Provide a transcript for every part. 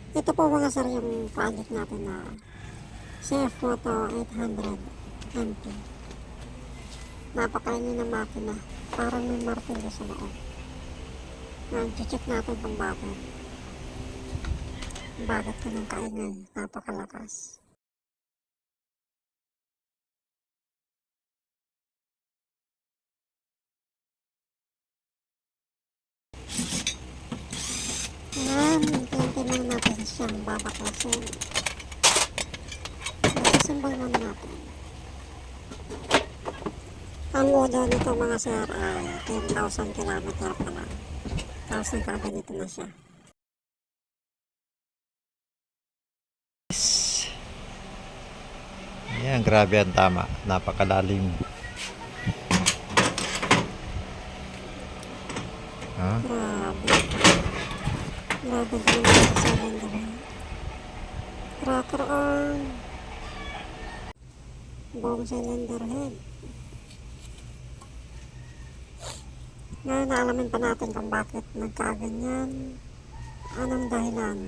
Ito po mga sir yung project natin na CF Moto 800 MP. Napakaingin ng makina. Parang may martilyo sa loob. Check natin kung bakit. Bakit ka ng kaingay? Napakalakas. Yan, tingnan natin siyang babaklasin. Nagsimbol naman natin. Ang modo nito mga sir ay 10,000 kilometer pa lang. Tapos nagkaganito na siya. Yan, grabe ang tama. Napakalalim. Ha? Grabe. Grabe din naman sa cylinder. Rocker arm. Buong cylinder head. Ngayon naalamin pa natin kung bakit nagkaganyan. Anong dahilan?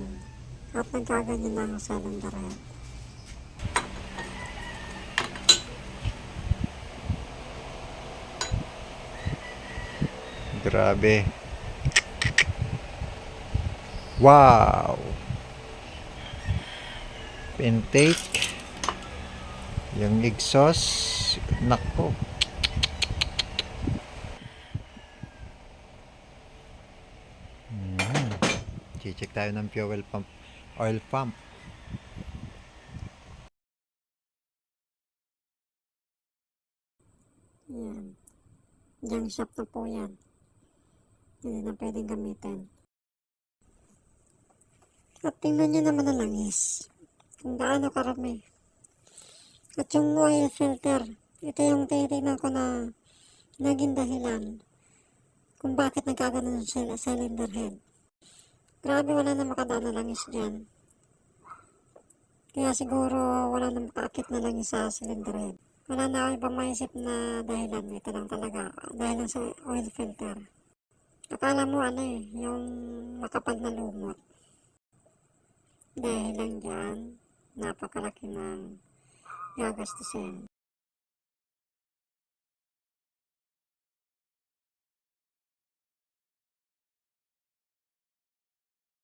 At nagkaganyan na ang cylinder head. Grabe. Wow. Intake. Yung exhaust. Nako. Check tayo ng fuel pump. Oil pump. Yan. Junk shop na po yan. Hindi na pwedeng gamitin. At tingnan nyo naman na langis. Kung gaano karami. At yung oil filter. Ito yung tinitignan ko na naging dahilan kung bakit nagkaganon yung cylinder head. Grabe, wala na makadaan na langis dyan. Kaya siguro wala na makaakit na langis sa cylinder head. Wala na ako ibang maisip na dahilan. Ito lang talaga. Dahil lang sa oil filter. Akala mo yung makapal na lumot. Dahil lang dyan, napakalaki ng gagastusin.